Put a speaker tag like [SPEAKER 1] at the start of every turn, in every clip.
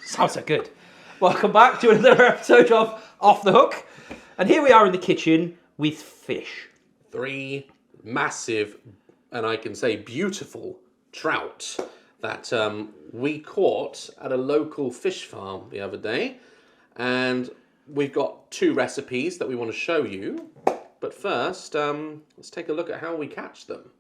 [SPEAKER 1] Sounds so good. Welcome back to another episode of Off the Hook. And here we are in the kitchen with fish.
[SPEAKER 2] 3 massive, and I can say beautiful, trout that we caught at a local fish farm the other day. And we've got 2 recipes that we want to show you. But first, let's take a look at how we catch them.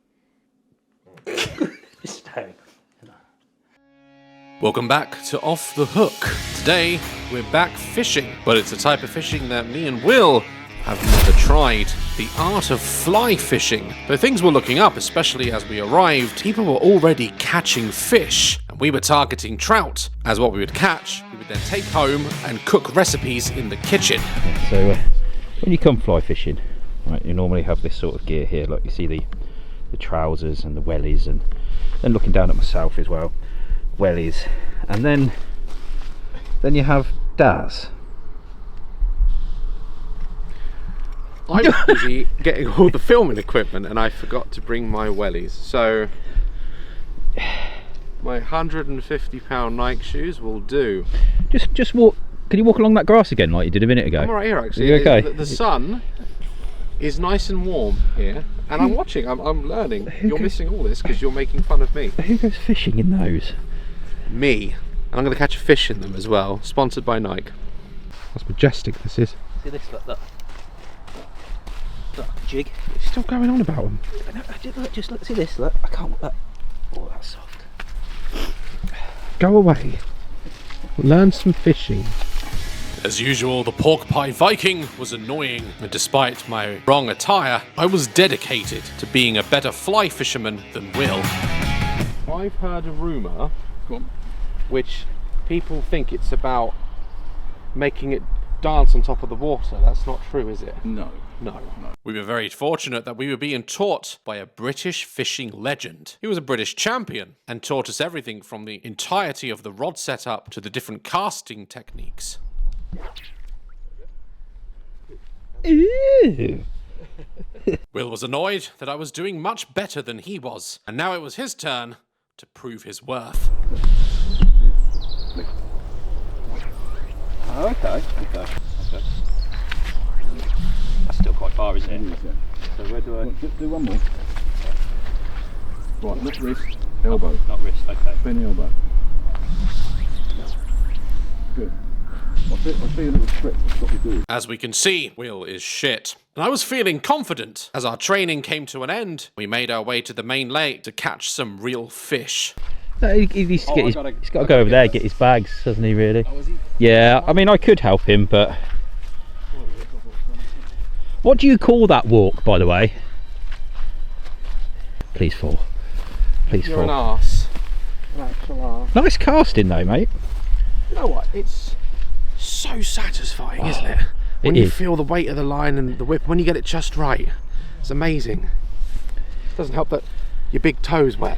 [SPEAKER 2] Welcome back to Off the Hook. Today, we're back fishing, but it's a type of fishing that me and Will have never tried. The art of fly fishing. But things were looking up, especially as we arrived. People were already catching fish, and we were targeting trout. As what we would catch, we would then take home and cook recipes in the kitchen.
[SPEAKER 3] So, when you come fly fishing, right, you normally have this sort of gear here, like you see the trousers and the wellies, and then looking down at myself as well, wellies, and then you have Daz.
[SPEAKER 2] I was busy getting all the filming equipment and I forgot to bring my wellies. So my £150 Nike shoes will do.
[SPEAKER 3] Just walk. Can you walk along that grass again like you did a minute ago?
[SPEAKER 2] I'm right here actually.
[SPEAKER 3] Are you okay?
[SPEAKER 2] The sun is nice and warm here, and I'm watching. I'm learning. You're missing all this because you're making fun of me.
[SPEAKER 3] Who goes fishing in those?
[SPEAKER 2] Me. And I'm going to catch a fish in them as well. Sponsored by Nike. That's majestic. This is.
[SPEAKER 1] See this, look. Look, jig.
[SPEAKER 2] You're still going on about them.
[SPEAKER 1] No, just look, see this, look. I can't, look. Oh, that's soft.
[SPEAKER 2] Go away. Learn some fishing. As usual, the pork pie Viking was annoying, and despite my wrong attire, I was dedicated to being a better fly fisherman than Will. I've heard a rumour, which people think it's about making it dance on top of the water. That's not true, is it?
[SPEAKER 4] No.
[SPEAKER 2] We were very fortunate that we were being taught by a British fishing legend. He was a British champion and taught us everything from the entirety of the rod setup to the different casting techniques.
[SPEAKER 3] Ew.
[SPEAKER 2] Will was annoyed that I was doing much better than he was, and now it was his turn to prove his worth.
[SPEAKER 3] Oh, okay. That's still quite far, isn't it? So where do I...
[SPEAKER 4] Do one more. Right, not wrist, elbow.
[SPEAKER 3] Not wrist, okay.
[SPEAKER 4] Then elbow. Good. I'll see a little trick. That's what we do.
[SPEAKER 2] As we can see, Will is shit. And I was feeling confident. As our training came to an end, we made our way to the main lake to catch some real fish.
[SPEAKER 3] No, he's got to go over there, get his bags, hasn't he, really?
[SPEAKER 4] Oh, is he?
[SPEAKER 3] Yeah, I mean, I could help him, but... What do you call that walk, by the way? Please fall. Please
[SPEAKER 2] You're
[SPEAKER 3] fall.
[SPEAKER 2] an arse.
[SPEAKER 4] An actual arse.
[SPEAKER 3] Nice casting, though, mate.
[SPEAKER 2] You know what? It's so satisfying, isn't it? When you feel the weight of the line and the whip, when you get it just right. It's amazing. Doesn't help that your big toe's wet.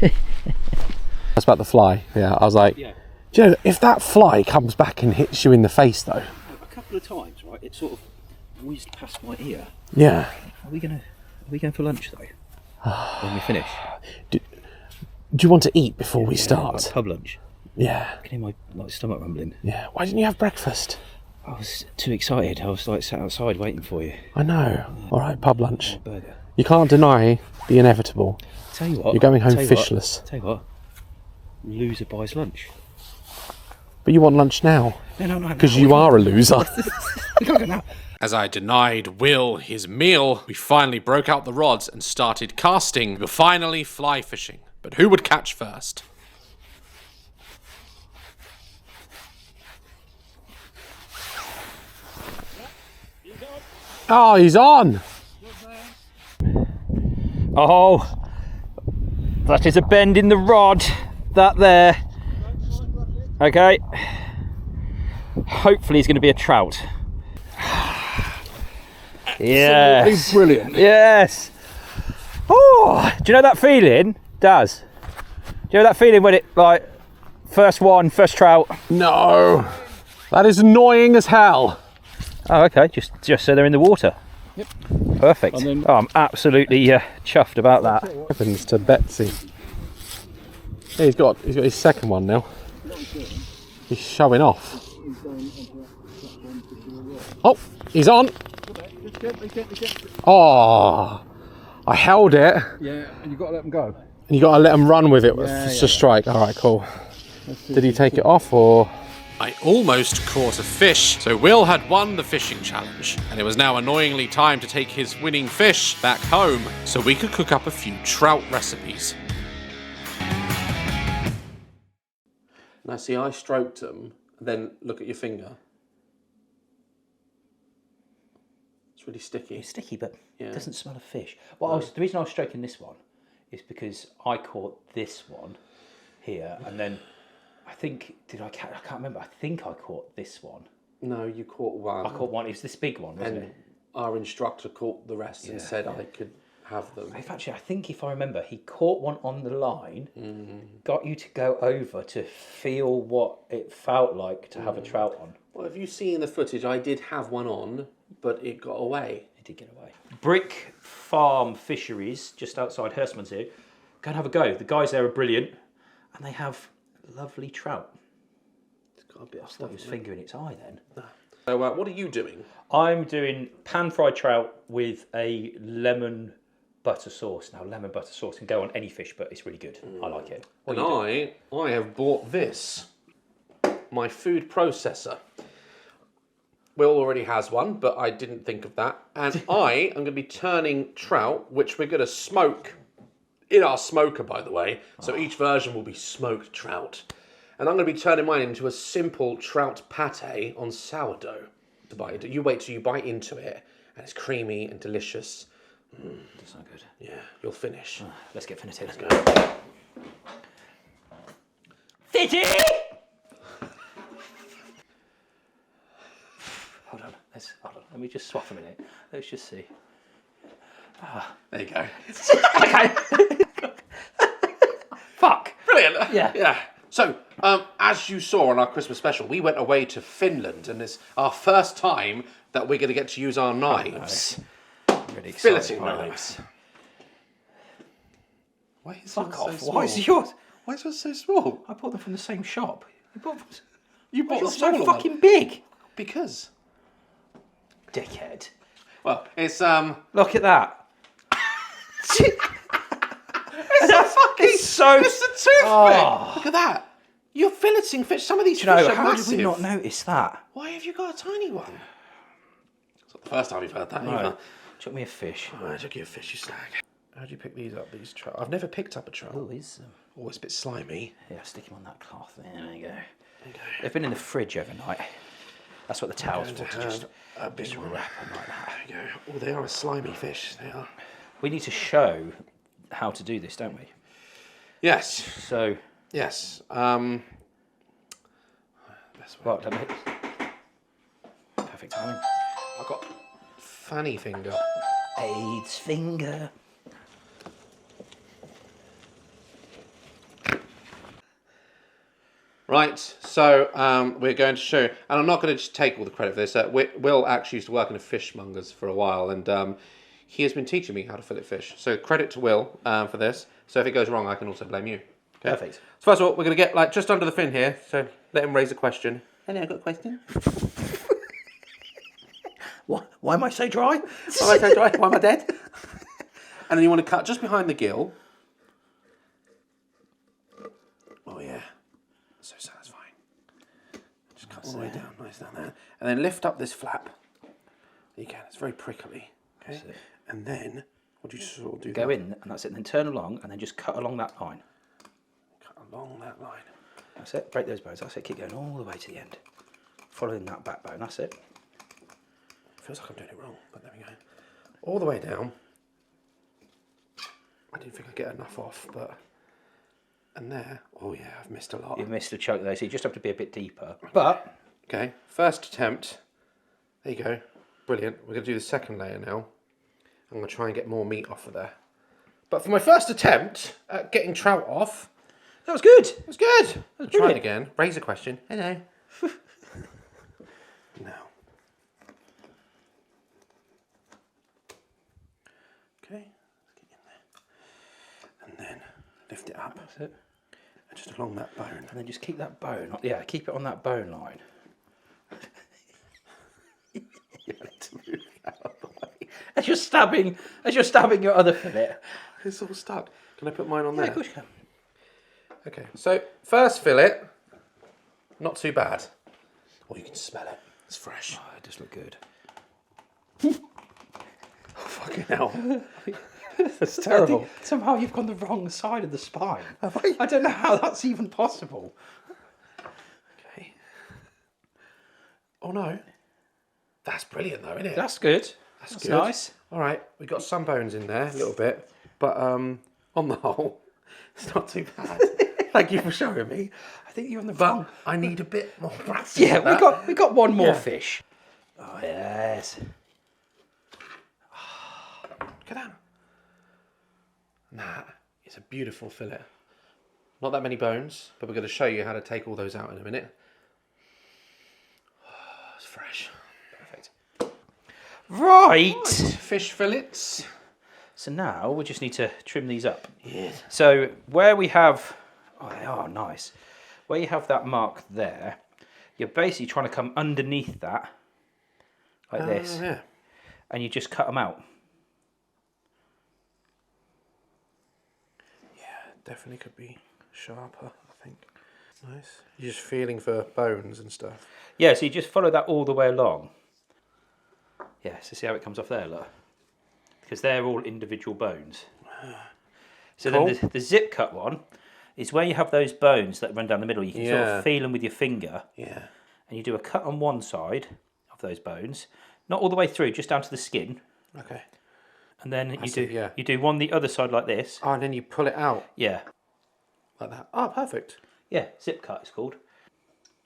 [SPEAKER 2] That's about the fly. Yeah, I was like,
[SPEAKER 1] Yeah.
[SPEAKER 2] do you know, if that fly comes back and hits you in the face, though.
[SPEAKER 1] A couple of times, right, it sort of whizzed past my ear.
[SPEAKER 2] Yeah.
[SPEAKER 1] Are we going for lunch, though? When we finish?
[SPEAKER 2] Do you want to eat before we
[SPEAKER 1] Like
[SPEAKER 2] start?
[SPEAKER 1] pub lunch.
[SPEAKER 2] Yeah.
[SPEAKER 1] I can hear my stomach rumbling.
[SPEAKER 2] Yeah. Why didn't you have breakfast?
[SPEAKER 1] I was too excited. I was like sat outside waiting for you.
[SPEAKER 2] I know. All right, pub lunch.
[SPEAKER 1] Burger.
[SPEAKER 2] You can't deny the inevitable.
[SPEAKER 1] Tell you what.
[SPEAKER 2] You're going home
[SPEAKER 1] tell you what,
[SPEAKER 2] fishless.
[SPEAKER 1] Tell you what. Loser buys lunch.
[SPEAKER 2] But you want lunch now.
[SPEAKER 1] No.
[SPEAKER 2] Because you are a loser.
[SPEAKER 1] We can't go now.
[SPEAKER 2] As I denied Will his meal, we finally broke out the rods and started casting. We were finally fly fishing. But who would catch first? Oh, he's on!
[SPEAKER 3] Oh, that is a bend in the rod. That there. Okay. Hopefully he's going to be a trout. Yes.
[SPEAKER 4] Brilliant.
[SPEAKER 3] Yes. Oh, do you know that feeling, Daz? Do you know that feeling when it, like, first trout?
[SPEAKER 2] No. That is annoying as hell.
[SPEAKER 3] Oh, okay. Just so they're in the water.
[SPEAKER 4] Yep.
[SPEAKER 3] Perfect.
[SPEAKER 4] Then,
[SPEAKER 3] oh, I'm absolutely chuffed about that.
[SPEAKER 2] What happens to Betsy? Yeah, he's got his second one now. He's showing off. Oh, he's on. Oh, I held it.
[SPEAKER 4] Yeah, and you've got to let them go.
[SPEAKER 2] And you got to let him run with it
[SPEAKER 4] Yeah,
[SPEAKER 2] to strike. All right, cool. Did he take it off or? I almost caught a fish, so Will had won the fishing challenge, and it was now annoyingly time to take his winning fish back home so we could cook up a few trout recipes. Now see, I stroked them, then look at your finger. It's really sticky.
[SPEAKER 1] It's sticky, but
[SPEAKER 2] Yeah.
[SPEAKER 1] it doesn't smell of fish. Well, the reason I was stroking this one is because I caught this one here, and then I think, I can't remember, I think I caught this one.
[SPEAKER 2] No, you caught one.
[SPEAKER 1] I caught one, it was this big one, wasn't
[SPEAKER 2] And
[SPEAKER 1] it?
[SPEAKER 2] our instructor caught the rest and said I could have them.
[SPEAKER 1] Actually, I think if I remember, he caught one on the line, got you to go over to feel what it felt like to have a trout on.
[SPEAKER 2] Well, if you see in the footage, I did have one on, but it got away.
[SPEAKER 1] It did get away. Brick Farm Fisheries, just outside Hurstman's here. Go and have a go. The guys there are brilliant, and they have lovely trout.
[SPEAKER 2] It's got a bit of
[SPEAKER 1] I thought
[SPEAKER 2] stuff
[SPEAKER 1] he was
[SPEAKER 2] in it.
[SPEAKER 1] fingering its eye then.
[SPEAKER 2] So what are you doing?
[SPEAKER 1] I'm doing pan-fried trout with a lemon butter sauce. Now, lemon butter sauce can go on any fish, but it's really good. I like it. What are you doing?
[SPEAKER 2] I have bought this, my food processor. Will already has one, but I didn't think of that. And I am going to be turning trout, which we're going to smoke in our smoker, by the way. So each version will be smoked trout. And I'm going to be turning mine into a simple trout pate on sourdough. You wait till you bite into it, and it's creamy and delicious.
[SPEAKER 1] That's not good.
[SPEAKER 2] Yeah, you'll finish.
[SPEAKER 1] Let's get finished. Let's
[SPEAKER 2] Go.
[SPEAKER 1] Fitty! Hold on. Let me just swap a minute. Let's just see.
[SPEAKER 2] There you go.
[SPEAKER 1] Okay. Fuck.
[SPEAKER 2] Brilliant.
[SPEAKER 1] Yeah.
[SPEAKER 2] Yeah. So, as you saw on our Christmas special, we went away to Finland, and it's our first time that we're going to get to use our knives.
[SPEAKER 1] Really excited.
[SPEAKER 2] Filleting knives. Why is
[SPEAKER 1] Fuck
[SPEAKER 2] yours
[SPEAKER 1] off.
[SPEAKER 2] so small?
[SPEAKER 1] Why is yours?
[SPEAKER 2] Why is yours so small?
[SPEAKER 1] I bought them from the same shop. You bought them from...
[SPEAKER 2] You bought the
[SPEAKER 1] Yours so
[SPEAKER 2] smaller
[SPEAKER 1] fucking
[SPEAKER 2] one.
[SPEAKER 1] big.
[SPEAKER 2] Because.
[SPEAKER 1] Dickhead.
[SPEAKER 2] Well, it's
[SPEAKER 1] Look at that.
[SPEAKER 2] It's
[SPEAKER 1] so...
[SPEAKER 2] It's a toothpick.
[SPEAKER 1] Oh.
[SPEAKER 2] Look at that. You're filleting fish. Some of these
[SPEAKER 1] Do you
[SPEAKER 2] fish
[SPEAKER 1] know,
[SPEAKER 2] are
[SPEAKER 1] how
[SPEAKER 2] massive.
[SPEAKER 1] did we not notice that?
[SPEAKER 2] Why have you got a tiny one? It's not the first time we've heard that.
[SPEAKER 1] No.
[SPEAKER 2] Either.
[SPEAKER 1] Took me a fish.
[SPEAKER 2] Oh, I took you a fish, you slag. How do you pick these up? These trout? I've never picked up a trout.
[SPEAKER 1] Oh, is
[SPEAKER 2] Oh, it's a bit slimy.
[SPEAKER 1] yeah, stick him on that cloth. There you go.
[SPEAKER 2] There you go.
[SPEAKER 1] They've been in the fridge overnight. That's what the towel's
[SPEAKER 2] Going
[SPEAKER 1] for,
[SPEAKER 2] to
[SPEAKER 1] to just
[SPEAKER 2] have a big one.
[SPEAKER 1] wrap them like that.
[SPEAKER 2] There you go. Oh, they are a slimy fish. They are.
[SPEAKER 1] We need to show how to do this, don't we?
[SPEAKER 2] Yes.
[SPEAKER 1] So,
[SPEAKER 2] Yes. Best way.
[SPEAKER 1] well, that makes perfect timing.
[SPEAKER 2] I've got fanny finger.
[SPEAKER 1] AIDS finger.
[SPEAKER 2] Right, so we're going to show, and I'm not going to just take all the credit for this. Will actually used to work in a fishmonger's for a while, and he has been teaching me how to fillet fish. So credit to Will for this. So if it goes wrong, I can also blame you. Okay?
[SPEAKER 1] Perfect.
[SPEAKER 2] So first of all, we're going to get like just under the fin here. So let him raise a question. Hello, I've got a question.
[SPEAKER 1] Why am I so dry?
[SPEAKER 2] Why am I so dry? Why am I dead? And then you want to cut just behind the gill. Oh yeah, so satisfying. Just cut all the way down, nice down there, and then lift up this flap. You can. It's very prickly. Okay, and then what do you sort of do?
[SPEAKER 1] Go in, and that's it. And then turn along, and then just cut along that line.
[SPEAKER 2] Cut along that line.
[SPEAKER 1] That's it. Break those bones. That's it. Keep going all the way to the end. Following that backbone. That's it.
[SPEAKER 2] Feels like I'm doing it wrong, but there we go. All the way down. I didn't think I'd get enough off, but... And there. Oh yeah, I've missed a lot.
[SPEAKER 1] You've missed a chunk there, so you just have to be a bit deeper. But...
[SPEAKER 2] Okay, first attempt. There you go. Brilliant. We're going to do the second layer now. I'm going to try and get more meat off of there. But for my first attempt at getting trout off...
[SPEAKER 1] That was good.
[SPEAKER 2] It was good. I'll try it
[SPEAKER 1] brilliant.
[SPEAKER 2] again. Raise a question. Hello. Now. Okay, let's get in there. And then lift it up.
[SPEAKER 1] That's it.
[SPEAKER 2] And Just along that bone.
[SPEAKER 1] And then just keep that bone. Yeah, keep it on that bone line. As you're stabbing your other fillet.
[SPEAKER 2] It's all stuck. Can I put mine on
[SPEAKER 1] Yeah,
[SPEAKER 2] there?
[SPEAKER 1] of course you can.
[SPEAKER 2] Okay, so first fillet, not too bad. Oh, you can smell it. It's fresh.
[SPEAKER 1] Oh, it does look good.
[SPEAKER 2] Oh, fucking hell. That's terrible.
[SPEAKER 1] Somehow you've gone the wrong side of the spine.
[SPEAKER 2] Have I?
[SPEAKER 1] I don't know how that's even possible.
[SPEAKER 2] Okay. Oh no. That's brilliant though, isn't it?
[SPEAKER 1] That's good. That's
[SPEAKER 2] good.
[SPEAKER 1] nice.
[SPEAKER 2] All right, we got some bones in there a little bit, but on the whole, it's not too bad. Thank you for showing me.
[SPEAKER 1] I think you're on the
[SPEAKER 2] But
[SPEAKER 1] wrong.
[SPEAKER 2] I need a bit more practice.
[SPEAKER 1] Yeah,
[SPEAKER 2] with that.
[SPEAKER 1] we got one more
[SPEAKER 2] Yeah.
[SPEAKER 1] fish. Oh yes.
[SPEAKER 2] Look at that. That is a beautiful fillet. Not that many bones, but we're going to show you how to take all those out in a minute. Oh, it's fresh.
[SPEAKER 1] Perfect. Right.
[SPEAKER 2] Fish fillets.
[SPEAKER 1] So now we just need to trim these up.
[SPEAKER 2] Yes.
[SPEAKER 1] So where we have, oh they are nice. Where you have that mark there, you're basically trying to come underneath that, like this,
[SPEAKER 2] Yeah.
[SPEAKER 1] and you just cut them out.
[SPEAKER 2] Definitely could be sharper, I think. Nice. You're just feeling for bones and stuff.
[SPEAKER 1] Yeah, so you just follow that all the way along. Yeah, so see how it comes off there, look. Because they're all individual bones. So
[SPEAKER 2] Cool.
[SPEAKER 1] then the zip cut one is where you have those bones that run down the middle. You can sort of feel them with your finger.
[SPEAKER 2] Yeah.
[SPEAKER 1] And you do a cut on one side of those bones. Not all the way through, just down to the skin.
[SPEAKER 2] Okay.
[SPEAKER 1] And then
[SPEAKER 2] see,
[SPEAKER 1] you do one the other side like this.
[SPEAKER 2] Oh, and then you pull it out
[SPEAKER 1] Yeah.
[SPEAKER 2] like that. Oh, perfect.
[SPEAKER 1] Yeah, zip cut it's called.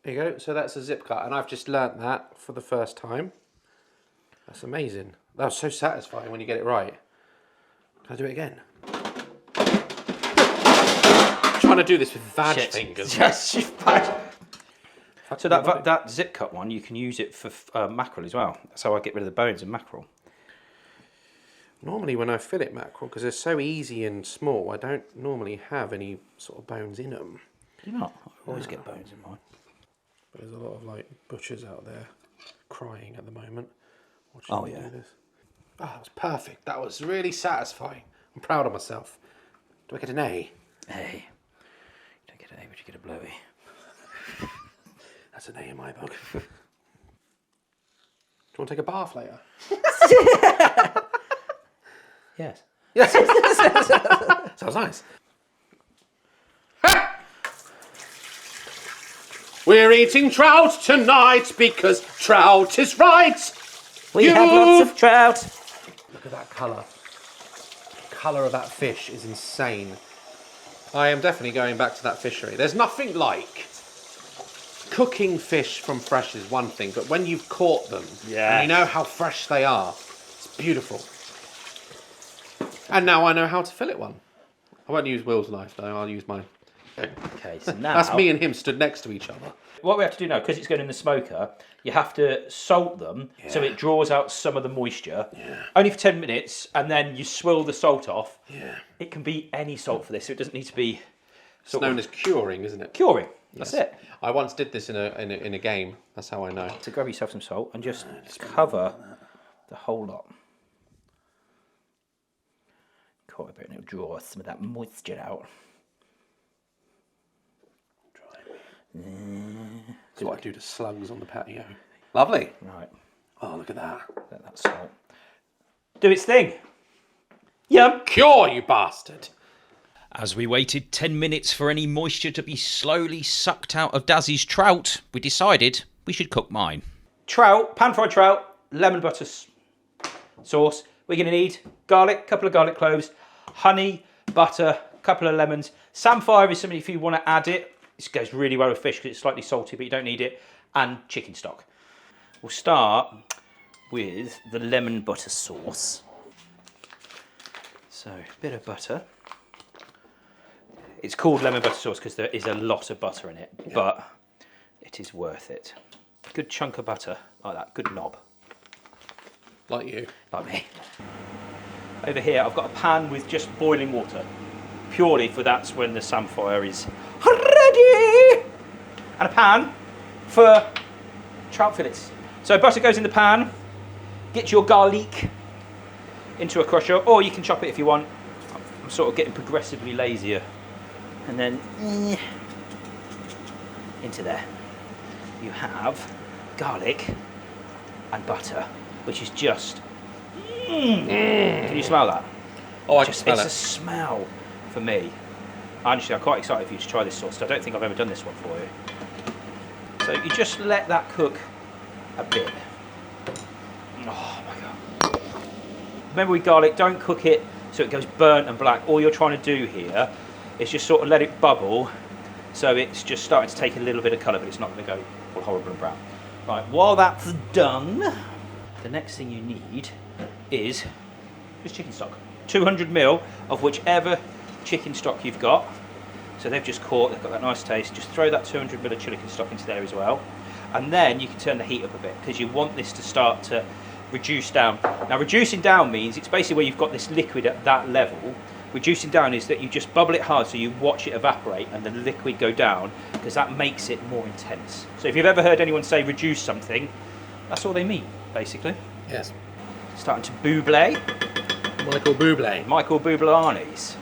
[SPEAKER 2] There you go. So that's a zip cut, and I've just learnt that for the first time. That's amazing. That was so satisfying when you get it right. Can I do it again? I'm trying to do this with vag
[SPEAKER 1] Shit.
[SPEAKER 2] fingers.
[SPEAKER 1] Yes, so that zip cut one, you can use it for mackerel as well. That's how I get rid of the bones in mackerel.
[SPEAKER 2] Normally when I fillet mackerel, because they're so easy and small, I don't normally have any sort of bones in them.
[SPEAKER 1] Do you not? I always get bones in mine.
[SPEAKER 2] But there's a lot of like butchers out there crying at the moment.
[SPEAKER 1] Oh,
[SPEAKER 2] watching me
[SPEAKER 1] yeah.
[SPEAKER 2] do this. Oh, that was perfect. That was really satisfying. I'm proud of myself. Do I get an A?
[SPEAKER 1] Hey, you don't get an A, but you get a blowy.
[SPEAKER 2] That's an A in my book. Do you want to take a bath later?
[SPEAKER 1] Yes.
[SPEAKER 2] Yes. Sounds nice. We're eating trout tonight because trout is right.
[SPEAKER 1] We have lots of trout.
[SPEAKER 2] Look at that colour. The colour of that fish is insane. I am definitely going back to that fishery. There's nothing like cooking fish from fresh is one thing, but when you've caught them and you know how fresh they are, it's beautiful. And now I know how to fillet one. I won't use Will's knife though, I'll use mine.
[SPEAKER 1] Okay, so now...
[SPEAKER 2] That's me and him stood next to each other.
[SPEAKER 1] What we have to do now, because it's going in the smoker, you have to salt them so it draws out some of the moisture.
[SPEAKER 2] Yeah.
[SPEAKER 1] Only for 10 minutes, and then you swill the salt off.
[SPEAKER 2] Yeah.
[SPEAKER 1] It can be any salt for this, so it doesn't need to be...
[SPEAKER 2] It's known as curing, isn't it?
[SPEAKER 1] Curing. That's it.
[SPEAKER 2] I once did this in a game. That's how I know.
[SPEAKER 1] So grab yourself some salt and just cover the whole lot. Cover a bit and it'll draw some of that moisture out.
[SPEAKER 2] That's what I do to slugs on the patio. Lovely.
[SPEAKER 1] Right,
[SPEAKER 2] Oh, look at that.
[SPEAKER 1] let that salt do its thing. Yum.
[SPEAKER 2] Cure, you bastard.
[SPEAKER 5] As we waited 10 minutes for any moisture to be slowly sucked out of Dazzy's trout, we decided we should cook mine.
[SPEAKER 1] Trout, pan-fried trout, lemon butter sauce. We're going to need garlic, couple of garlic cloves, honey, butter, couple of lemons. Samphire is something if you want to add it. This goes really well with fish because it's slightly salty, but you don't need it. And chicken stock. We'll start with the lemon butter sauce. So, a bit of butter. It's called lemon butter sauce because there is a lot of butter in it, but it is worth it. Good chunk of butter, like that, good knob.
[SPEAKER 2] Like you.
[SPEAKER 1] Like me. Over here, I've got a pan with just boiling water. purely for that's when the samphire is ready. And a pan for trout fillets. So butter goes in the pan. Get your garlic into a crusher, or you can chop it if you want. I'm sort of getting progressively lazier. And then into there. You have garlic and butter, which is just. Can you smell that?
[SPEAKER 2] Oh, I can smell
[SPEAKER 1] It's
[SPEAKER 2] it.
[SPEAKER 1] a smell for me. Honestly, I'm quite excited for you to try this sauce. I don't think I've ever done this one for you. So you just let that cook a bit. Oh my god. Remember with garlic, don't cook it so it goes burnt and black. All you're trying to do here is just sort of let it bubble so it's just starting to take a little bit of colour, but it's not going to go all horrible and brown. Right, while that's done, the next thing you need is chicken stock. 200ml of whichever chicken stock you've got. So they've just caught, they've got that nice taste. Just throw that 200ml of chicken stock into there as well. And then you can turn the heat up a bit because you want this to start to reduce down. Now reducing down means it's basically where you've got this liquid at that level. Reducing down is that you just bubble it hard so you watch it evaporate and the liquid go down because that makes it more intense. So if you've ever heard anyone say reduce something, that's all they mean basically.
[SPEAKER 2] Yes.
[SPEAKER 1] Starting to buble.
[SPEAKER 2] Michael Bublé.
[SPEAKER 1] Michael Bublanis.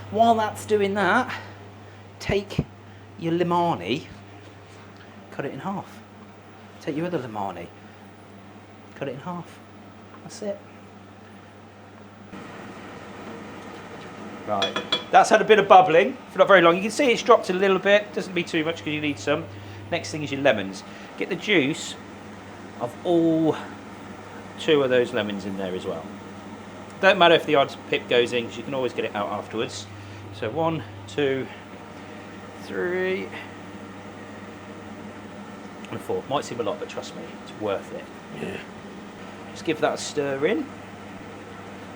[SPEAKER 1] While that's doing that, take your limani, cut it in half. Take your other limani, cut it in half. That's it. Right, that's had a bit of bubbling for not very long. You can see it's dropped a little bit, doesn't be too much because you need some. Next thing is your lemons. Get the juice of all 2 of those lemons in there as well. Don't matter if the odd pip goes in because you can always get it out afterwards. So 1, 2, 3 and 4. Might seem a lot, but trust me, it's worth it.
[SPEAKER 2] Yeah.
[SPEAKER 1] Just give that a stir in.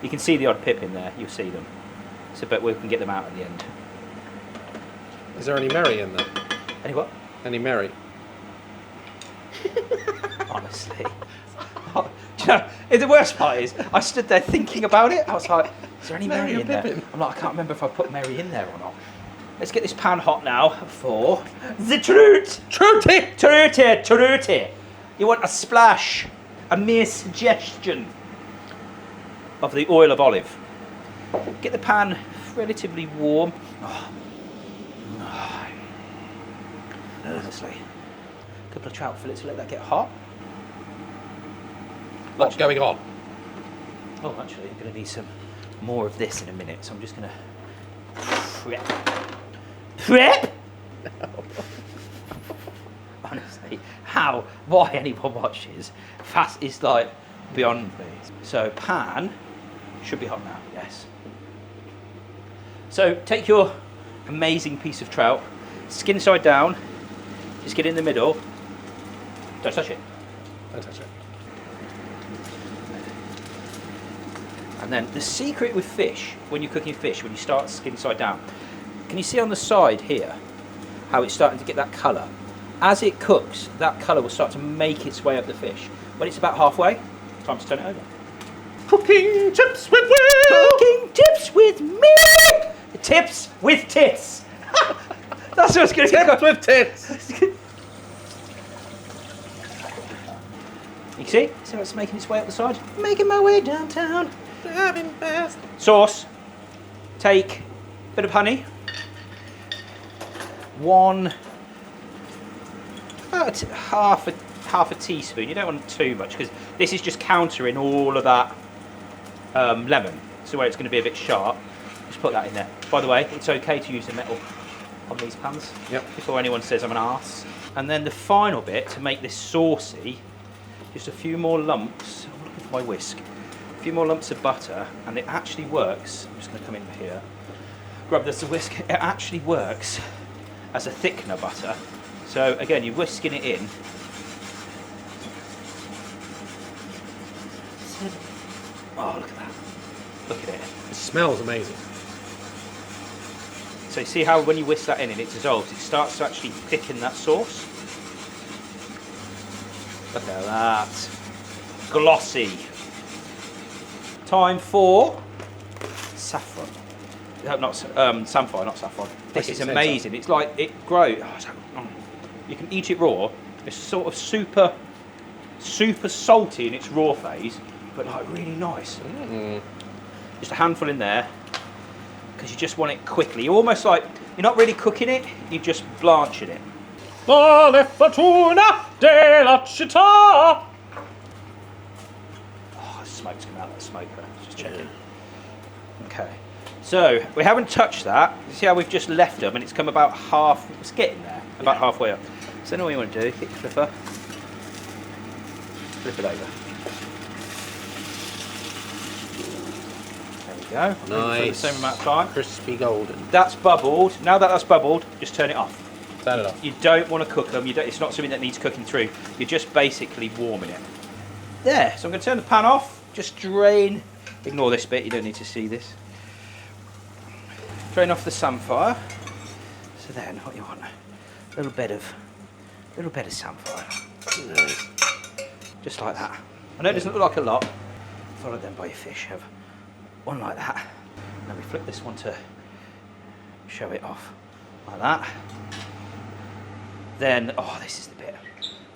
[SPEAKER 1] You can see the odd pip in there, you'll see them. So, but we can get them out at the end.
[SPEAKER 2] Is there any Mary in there?
[SPEAKER 1] Any what?
[SPEAKER 2] Any Mary?
[SPEAKER 1] Honestly. Do you know, the worst part is, I stood there thinking about it. I was like, is there any Mary in there? I'm like, I can't remember if I put Mary in there or not. Let's get this pan hot now for the Trout. Trouty. You want a splash, a mere suggestion of the oil of olive. Get the pan relatively warm. Honestly. A couple of trout fillets, let that get hot.
[SPEAKER 2] What's going on?
[SPEAKER 1] Oh, actually, I'm going to need some more of this in a minute, so I'm just going to prep. Honestly, why anyone watches? Fast is like beyond me. So pan should be hot now, yes. So take your amazing piece of trout, skin side down, just get in the middle. Don't touch it.
[SPEAKER 2] Don't touch it.
[SPEAKER 1] And then the secret with fish, when you're cooking fish, when you start skin side down, can you see on the side here how it's starting to get that colour? As it cooks, that colour will start to make its way up the fish. When it's about halfway, time to turn it over.
[SPEAKER 2] Cooking tips with Will!
[SPEAKER 1] Cooking tips with me! Tips with tits! That's what I was going to
[SPEAKER 2] Tips with tits!
[SPEAKER 1] You see how it's making its way up the side? Making my way downtown.
[SPEAKER 2] Having fast.
[SPEAKER 1] Sauce. Take a bit of honey. About half a teaspoon. You don't want too much because this is just countering all of that lemon. So where it's going to be a bit sharp. Just put that in there. By the way, it's okay to use the metal on these pans.
[SPEAKER 2] Yep.
[SPEAKER 1] Before anyone says I'm an arse. And then the final bit to make this saucy, just a few more lumps. I'm looking for my whisk. A few more lumps of butter, and it actually works. I'm just going to come in here. Grab this whisk. It actually works as a thickener butter. So again, you're whisking it in. Oh, look at that. Look at it.
[SPEAKER 2] It smells amazing.
[SPEAKER 1] So you see how when you whisk that in and it dissolves, it starts to actually thicken that sauce. Look at that. Glossy. Time for saffron. not samphire, not saffron. This is amazing. It's like it grows. You can eat it raw. It's sort of super salty in its raw phase, but like really nice. Just a handful in there because you just want it quickly. You're almost like you're not really cooking it. You're just blanching it.
[SPEAKER 2] La fortuna della città.
[SPEAKER 1] Smoke's coming out of that smoker. Just checking. Okay. So we haven't touched that. You see how we've just left them and it's come about half. It's getting there. About halfway up. So now what you want to do? Hit your flipper. Flip it over. There we go.
[SPEAKER 2] Nice.
[SPEAKER 1] For the same amount of time.
[SPEAKER 2] Crispy golden.
[SPEAKER 1] That's bubbled. Now that that's bubbled, just turn it off.
[SPEAKER 2] Turn it off.
[SPEAKER 1] You don't want to cook them. It's not something that needs cooking through. You're just basically warming it. There. So I'm going to turn the pan off. Just drain. Ignore this bit. You don't need to see this. Drain off the samphire. So then, what you want? A little bit of samphire.
[SPEAKER 2] Nice.
[SPEAKER 1] Just like that. I know it doesn't look like a lot. Follow them by your fish. Have one like that. And then we flip this one to show it off. Like that. Then, oh, this is the bit.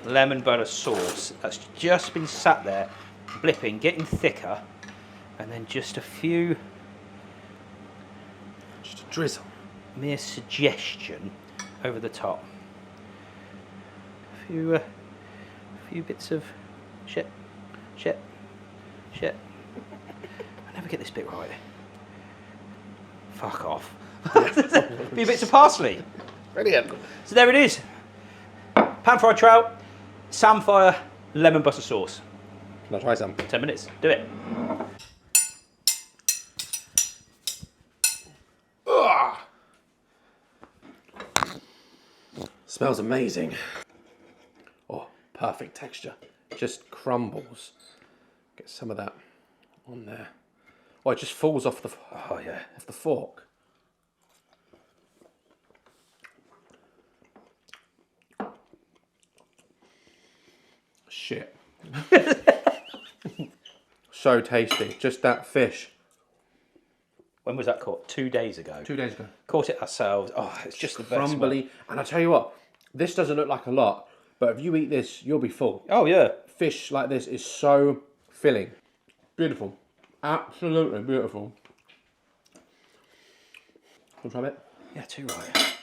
[SPEAKER 1] Lemon butter sauce. That's just been sat there, blipping, getting thicker. And then just a few...
[SPEAKER 2] Just a drizzle.
[SPEAKER 1] Mere suggestion over the top. A few bits of shit. I never get this bit right. Fuck off. A few bits of parsley.
[SPEAKER 2] Brilliant.
[SPEAKER 1] So there it is. Pan fried trout, samphire, lemon butter sauce.
[SPEAKER 2] Can I try some?
[SPEAKER 1] 10 minutes. Do it.
[SPEAKER 2] Smells amazing. Oh, perfect texture. Just crumbles. Get some of that on there. Oh, it just falls off the off the fork. Shit. So tasty. Just that fish.
[SPEAKER 1] When was that caught? 2 days ago.
[SPEAKER 2] 2 days ago.
[SPEAKER 1] Caught it ourselves. Oh, it's just the best.
[SPEAKER 2] Crumbly. And I tell you what, this doesn't look like a lot, but if you eat this, you'll be full.
[SPEAKER 1] Oh, yeah.
[SPEAKER 2] Fish like this is so filling. Beautiful. Absolutely beautiful. Want to try a bit?
[SPEAKER 1] Yeah, too right.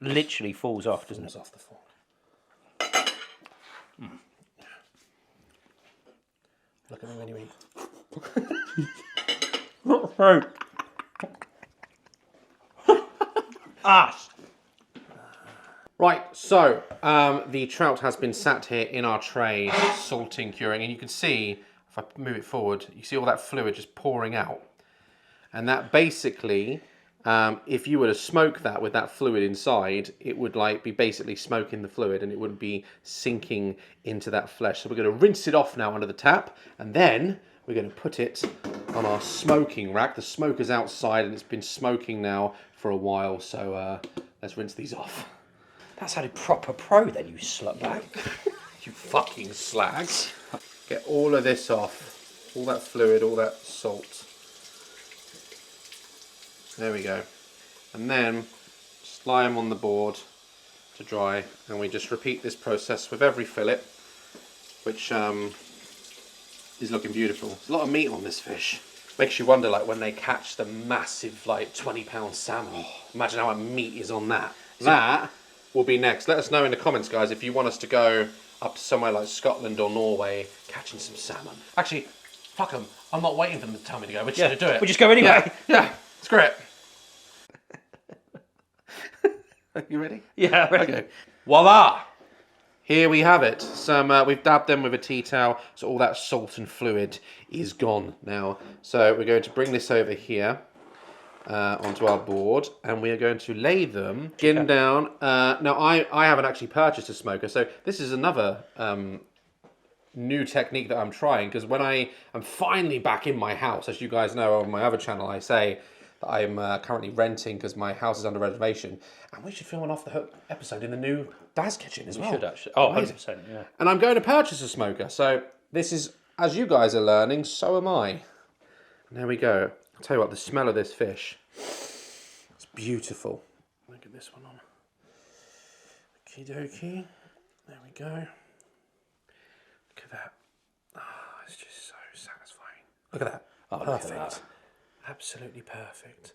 [SPEAKER 1] Literally falls off, doesn't it?
[SPEAKER 2] Off the fork. Look at me when you eat.
[SPEAKER 1] Ass.
[SPEAKER 2] Right, so the trout has been sat here in our tray, salting, curing, and you can see, if I move it forward, you see all that fluid just pouring out. And that basically, if you were to smoke that with that fluid inside, it would like be basically smoking the fluid and it wouldn't be sinking into that flesh. So we're going to rinse it off now under the tap, and then we're going to put it on our smoking rack. The smoker's outside and it's been smoking now for a while, so let's rinse these off.
[SPEAKER 1] That sounded proper pro then, you slutbag.
[SPEAKER 2] You fucking slags. Get all of this off. All that fluid, all that salt. There we go. And then just lie them on the board to dry, and we just repeat this process with every fillet, which is looking beautiful. There's a lot of meat on this fish. Makes you wonder, like, when they catch the massive, like, 20-pound salmon. Imagine how much meat is on that. That will be next. Let us know in the comments, guys, if you want us to go up to somewhere like Scotland or Norway catching some salmon. Actually, fuck them. I'm not waiting for them to tell me to go. We're just going to do it.
[SPEAKER 1] We'll just go anyway.
[SPEAKER 2] Yeah, screw it. You ready?
[SPEAKER 1] Yeah, ready.
[SPEAKER 2] Okay. Voila! Here we have it. We've dabbed them with a tea towel, so all that salt and fluid is gone now. So we're going to bring this over here onto our board, and we are going to lay them skin down. Now, I haven't actually purchased a smoker, so this is another new technique that I'm trying, because when I am finally back in my house, as you guys know on my other channel, I say that I'm currently renting because my house is under renovation, and we should film an Off the Hook episode in the new Daz kitchen as well.
[SPEAKER 1] We should actually. Oh,
[SPEAKER 2] Amazing.
[SPEAKER 1] 100%, yeah.
[SPEAKER 2] And I'm going to purchase a smoker, so this is, as you guys are learning, so am I. And there we go. I'll tell you what, the smell of this fish, it's beautiful. Look at this one on. Okie dokie. There we go. Look at that. Oh, it's just so satisfying. Look at that.
[SPEAKER 1] Oh,
[SPEAKER 2] perfect.
[SPEAKER 1] look at that.
[SPEAKER 2] Absolutely perfect.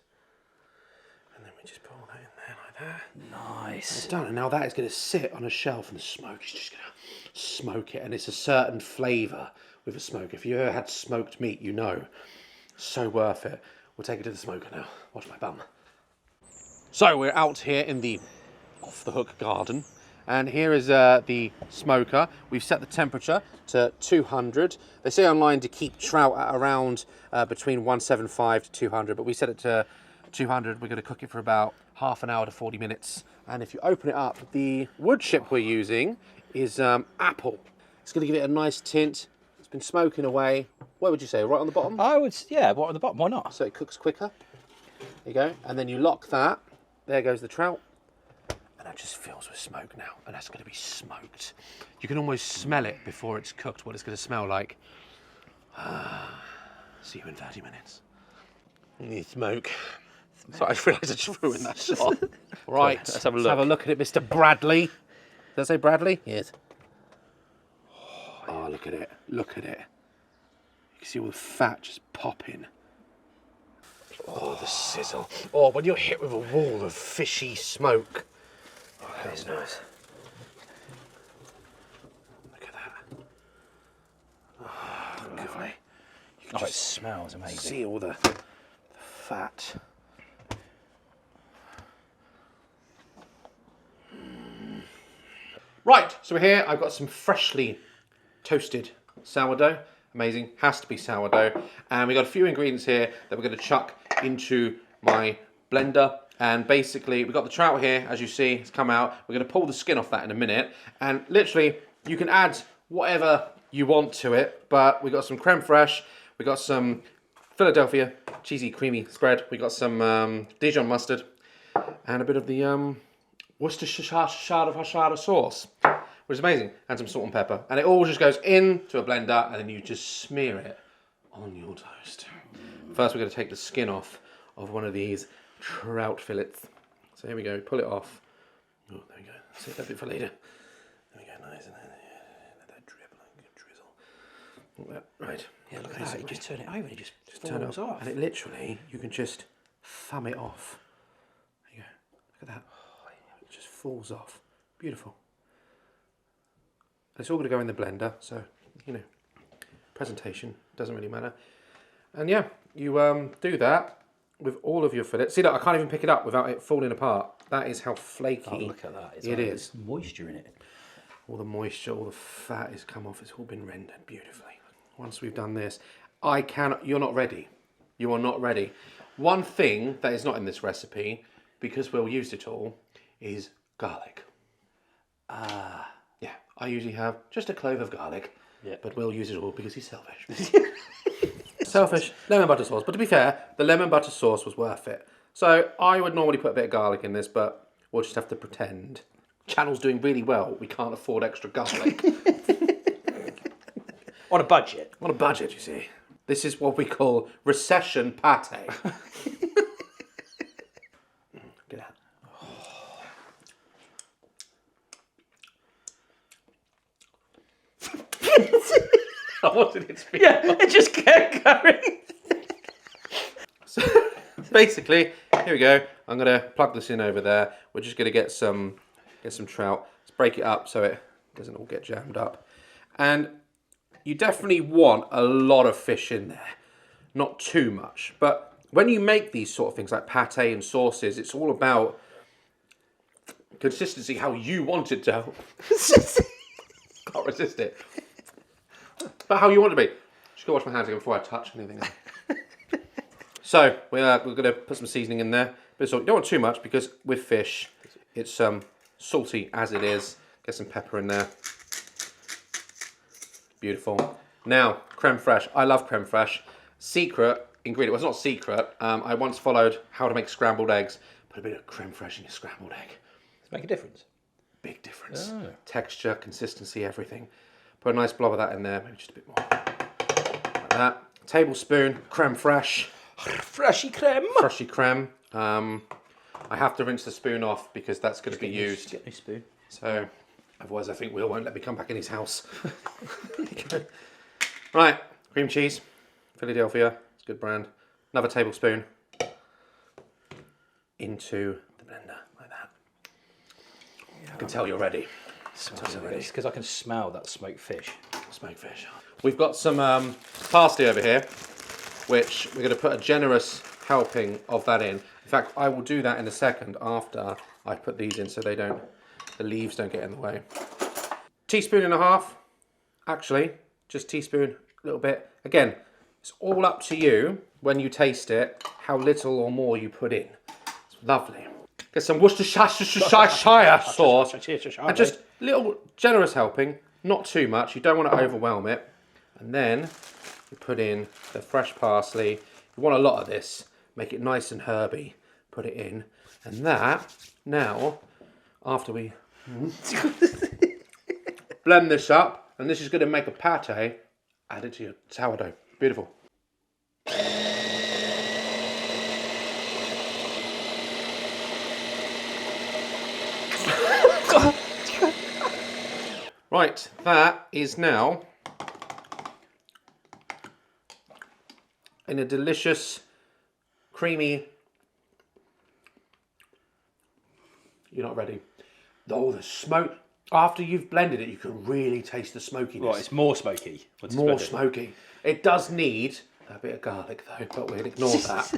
[SPEAKER 2] And then we just pull that in there like that.
[SPEAKER 1] Nice.
[SPEAKER 2] It's done. And now that is going to sit on a shelf and the smoke is just going to smoke it. And it's a certain flavour with a smoke. If you ever had smoked meat, you know. So worth it. We'll take it to the smoker now. Watch my bum. So we're out here in the off the hook garden. And here is the smoker. We've set the temperature to 200. They say online to keep trout at around between 175 to 200, but we set it to 200. We're going to cook it for about half an hour to 40 minutes. And if you open it up, the wood chip we're using is apple. It's going to give it a nice tint. It's been smoking away. Where would you say? Right on the bottom?
[SPEAKER 1] I would, yeah, right on the bottom, why not?
[SPEAKER 2] So it cooks quicker. There you go. And then you lock that. There goes the trout. And that just fills with smoke now. And that's going to be smoked. You can almost smell it before it's cooked, what it's going to smell like. See you in 30 minutes. You need smoke. Sorry, I just realised I just ruined that shot. Right,
[SPEAKER 1] let's have a look.
[SPEAKER 2] Let's have a look at it, Mr. Bradley. Does that say Bradley? Yes. Oh, look at it. Look at it. You can see all the fat just popping. Oh, the sizzle. Oh, when you're hit with a wall of fishy smoke. Oh, that is nice. Look at that. Oh, lovely. You can
[SPEAKER 1] Oh, it
[SPEAKER 2] just
[SPEAKER 1] smells amazing.
[SPEAKER 2] see all the fat. Right, so we're here. I've got some freshly toasted sourdough. Amazing, has to be sourdough. And we got a few ingredients here that we're going to chuck into my blender. And basically, we've got the trout here, as you see, it's come out. We're going to pull the skin off that in a minute. And literally, you can add whatever you want to it. But we got some creme fraiche, we got some Philadelphia cheesy creamy spread, we got some Dijon mustard, and a bit of the Worcestershire sauce, which is amazing, and some salt and pepper. And it all just goes into a blender, and then you just smear it on your toast. First, we're going to take the skin off of one of these trout fillets. So here we go, pull it off. Oh, there we go. Save that bit for later. There we go, nice. And then let that drip like a drizzle. Like that. Right.
[SPEAKER 1] Yeah, look at that. You just turn it over and it just
[SPEAKER 2] Turn it
[SPEAKER 1] falls
[SPEAKER 2] off.
[SPEAKER 1] off.
[SPEAKER 2] And it literally, you can just thumb it off. There you go. Look at that. It just falls off. Beautiful. It's all going to go in the blender, so, you know, presentation doesn't really matter. And yeah, you do that with all of your fillets. See that I can't even pick it up without it falling apart. That is how flaky
[SPEAKER 1] Oh, look at that. It's
[SPEAKER 2] it
[SPEAKER 1] like
[SPEAKER 2] is.
[SPEAKER 1] there's moisture in it.
[SPEAKER 2] All the moisture, all the fat has come off. It's all been rendered beautifully. Once we've done this, you're not ready. You are not ready. One thing that is not in this recipe, because we'll use it all, is garlic. Yeah, I usually have just a clove of garlic,
[SPEAKER 1] Yeah.
[SPEAKER 2] but we'll use it all because he's selfish. Selfish. Lemon butter sauce. But to be fair, the lemon butter sauce was worth it. So I would normally put a bit of garlic in this, but we'll just have to pretend. Channel's doing really well. We can't afford extra garlic.
[SPEAKER 1] On a budget.
[SPEAKER 2] On a budget, you see. This is what we call recession pate. Get out. I wanted it to be.
[SPEAKER 1] Yeah, it just kept going.
[SPEAKER 2] So basically, here we go. I'm gonna plug this in over there. We're just gonna get some trout. Let's break it up so it doesn't all get jammed up. And you definitely want a lot of fish in there, not too much. But when you make these sort of things like pate and sauces, it's all about consistency, how you want it to. Can't resist it. But how you want it to be. Just gotta wash my hands again before I touch anything. So we're going to put some seasoning in there. But you don't want too much because with fish, it's salty as it is. Get some pepper in there. Beautiful. Now, creme fraiche. I love creme fraiche. Secret ingredient. Well, it's not secret. I once followed how to make scrambled eggs. Put a bit of creme fraiche in your scrambled egg.
[SPEAKER 1] Does it make a difference?
[SPEAKER 2] Big difference.
[SPEAKER 1] Oh.
[SPEAKER 2] Texture, consistency, everything. Put a nice blob of that in there. Maybe just a bit more. Like that. tablespoon creme fraiche.
[SPEAKER 1] Freshy creme.
[SPEAKER 2] Freshly creme. I have to rinse the spoon off because that's going to be used.
[SPEAKER 1] Get me spoon.
[SPEAKER 2] So, otherwise I think Will won't let me come back in his house. Right, cream cheese. Philadelphia, it's a good brand. Another tablespoon into the blender, like that. I can tell you're ready.
[SPEAKER 1] It's because I can smell that smoked fish.
[SPEAKER 2] Smoked fish. We've got some parsley over here, which we're going to put a generous helping of that in. In fact, I will do that in a second after I put these in so they don't, the leaves don't get in the way. Teaspoon and a half, actually, just teaspoon, a little bit. Again, it's all up to you when you taste it, how little or more you put in. It's lovely. Get some Worcestershire sauce, and just a little generous helping, not too much. You don't want to overwhelm it. And then you put in the fresh parsley. You want a lot of this. Make it nice and herby. Put it in. And that, now, after we blend this up, and this is going to make a pate, add it to your sourdough. Beautiful. Right, that is now in a delicious, creamy... You're not ready. Oh, the smoke. After you've blended it, you can really taste the smokiness.
[SPEAKER 1] Right, it's more smoky.
[SPEAKER 2] More smoky. It does need a bit of garlic though, but we'll ignore that.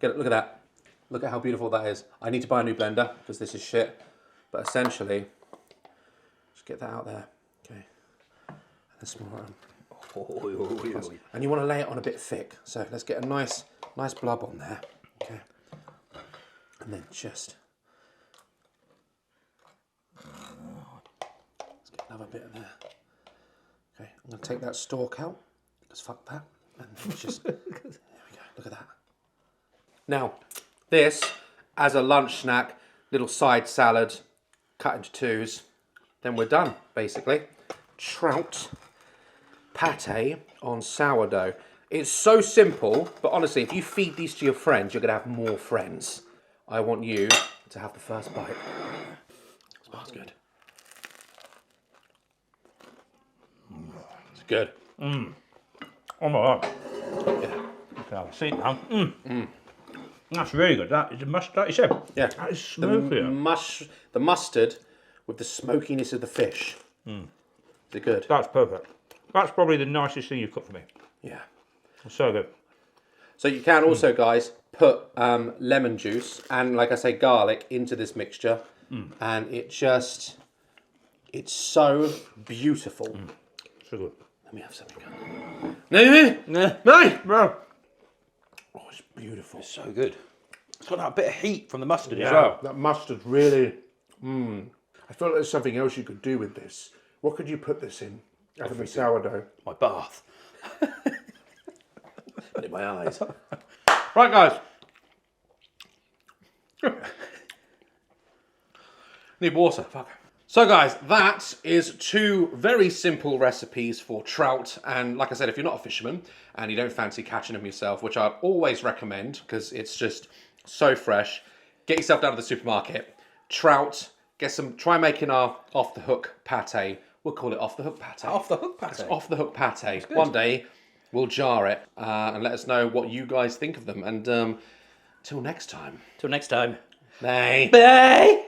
[SPEAKER 2] Look at that. Look at how beautiful that is. I need to buy a new blender because this is shit. But essentially, just get that out there. Okay. And small one. And you want to lay it on a bit thick. So let's get a nice blob on there. Okay. And then just... Let's get another bit of there. Okay, I'm going to take that stalk out, because fuck that, and just, there we go, look at that. Now, this, as a lunch snack, little side salad, cut into twos, then we're done, basically. Trout pate on sourdough. It's so simple, but honestly, if you feed these to your friends, you're going to have more friends. I want you to have the first bite. Smells good. It's good.
[SPEAKER 1] Oh my god. Yeah. Okay, I'll see it now. That's really good. That is the mustard, like you said.
[SPEAKER 2] Yeah.
[SPEAKER 1] That is smoky.
[SPEAKER 2] The mustard with the smokiness of the fish. Is it good?
[SPEAKER 1] That's perfect. That's probably the nicest thing you've cooked for me.
[SPEAKER 2] Yeah.
[SPEAKER 1] It's so good.
[SPEAKER 2] So you can also, guys, put lemon juice and, like I say, garlic into this mixture. And it's so beautiful.
[SPEAKER 1] So good.
[SPEAKER 2] Let me have something. No!
[SPEAKER 1] Bro.
[SPEAKER 2] Oh, it's beautiful.
[SPEAKER 1] It's so good. It's got that bit of heat from the mustard as
[SPEAKER 2] Yeah,
[SPEAKER 1] well.
[SPEAKER 2] that mustard really... I feel like there's something else you could do with this. What could you put this in? Out of the sourdough.
[SPEAKER 1] My bath. And in my eyes.
[SPEAKER 2] Right, guys. Need water. Fuck. So, guys, that is 2 very simple recipes for trout. And like I said, if you're not a fisherman and you don't fancy catching them yourself, which I always recommend because it's just so fresh, get yourself down to the supermarket. Trout. Try making our off-the-hook pate. We'll call it off-the-hook pate.
[SPEAKER 1] Off-the-hook pate?
[SPEAKER 2] It's off-the-hook pate. One day, we'll jar it and let us know what you guys think of them. And till next time.
[SPEAKER 1] Till next time.
[SPEAKER 2] Bye.
[SPEAKER 1] Bye.